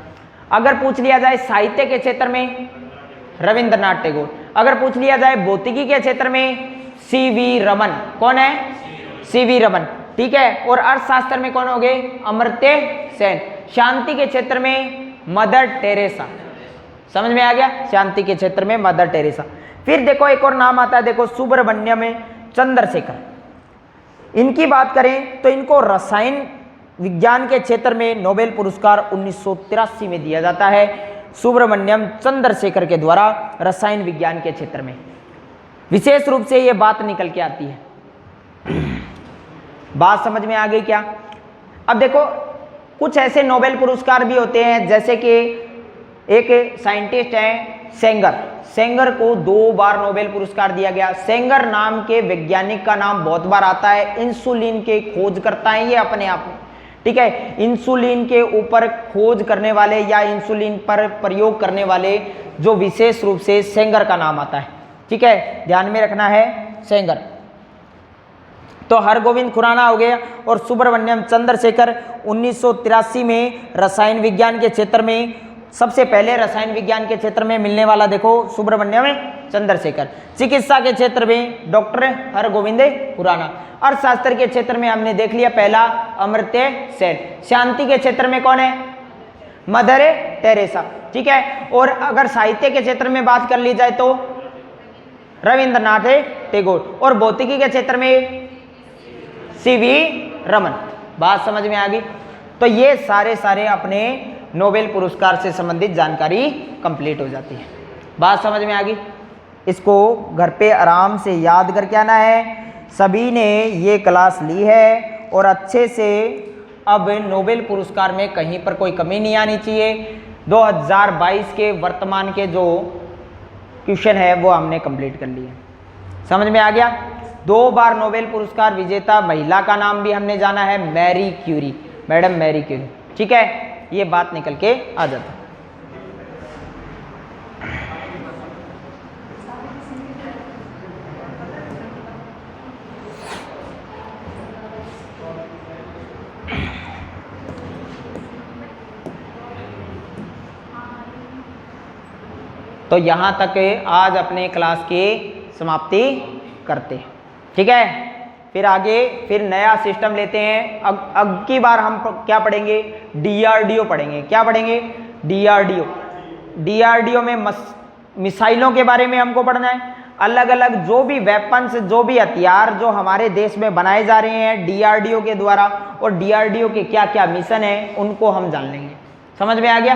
अगर पूछ लिया जाए साहित्य के क्षेत्र में, रविंद्रनाथ टैगोर। अगर पूछ लिया जाए भौतिकी के क्षेत्र में, सीवी रमन। कौन है? सीवी रमन। ठीक है, और अर्थशास्त्र में कौन हो गए? अमर्त्य सेन। शांति के क्षेत्र में मदर टेरेसा। समझ में आ गया? शांति के क्षेत्र में मदर टेरेसा। फिर देखो एक और नाम आता है, देखो सुब्रमण्यम चंद्रशेखर। इनकी बात करें तो इनको रसायन विज्ञान के क्षेत्र में नोबेल पुरस्कार 1983 में दिया जाता है, सुब्रमण्यम चंद्रशेखर के द्वारा रसायन विज्ञान के क्षेत्र में। विशेष रूप से ये बात निकल के आती है। बात समझ में आ गई क्या? अब देखो, कुछ ऐसे नोबेल पुरस्कार भी होते हैं, जैसे कि एक साइंटिस्ट हैं सेंगर। सेंगर को 2 बार नोबेल पुरस्कार दिया गया। सेंगर नाम के वैज्ञानिक का नाम बहुत बार आता है। इंसुलिन के खोज करता है ये अपने आप में। ठीक है, इंसुलिन के ऊपर खोज करने वाले या इंसुलिन पर प्रयोग करने वाले जो विशेष रूप से सेंगर का नाम आता है। ठीक है, ध्यान में रखना है सेंगर। तो हरगोविंद खुराना हो गया और सुब्रमण्यम चंद्रशेखर 1983 में रसायन विज्ञान के क्षेत्र में। सबसे पहले रसायन विज्ञान के क्षेत्र में मिलने वाला देखो सुब्रमण्यम चंद्रशेखर। चिकित्सा के क्षेत्र में डॉक्टर हरगोविंद खुराना। अर्थशास्त्र के क्षेत्र में हमने देख लिया पहला अमर्त्य सेन। शांति के क्षेत्र में कौन है? Mother Teresa. ठीक है, और अगर साहित्य के क्षेत्र में बात कर ली जाए तो रविंद्रनाथ टैगोर। और भौतिकी के क्षेत्र में सीवी रमन। बात समझ में आ गई? तो ये सारे अपने नोबेल पुरस्कार से संबंधित जानकारी कंप्लीट हो जाती है। बात समझ में आ गई? इसको घर पे आराम से याद करके आना है। सभी ने ये क्लास ली है और अच्छे से अब नोबेल पुरस्कार में कहीं पर कोई कमी नहीं आनी चाहिए। 2022 के वर्तमान के जो क्वेश्चन है वो हमने कंप्लीट कर लिए। समझ में आ गया? 2 बार नोबेल पुरस्कार विजेता महिला का नाम भी हमने जाना है, Marie Curie, madam Marie Curie. ठीक है, ये बात निकल के आ जाता है। तो यहाँ तक आज अपने क्लास की समाप्ति करते हैं। ठीक है, फिर आगे फिर नया सिस्टम लेते हैं। अब की बार हम क्या पढ़ेंगे? DRDO पढ़ेंगे। क्या पढ़ेंगे? DRDO। DRDO में मिसाइलों के बारे में हमको पढ़ना है। अलग अलग जो भी वेपन्स, जो भी हथियार जो हमारे देश में बनाए जा रहे हैं DRDO के द्वारा, और DRDO के क्या क्या मिशन है उनको हम जान लेंगे। समझ में आ गया?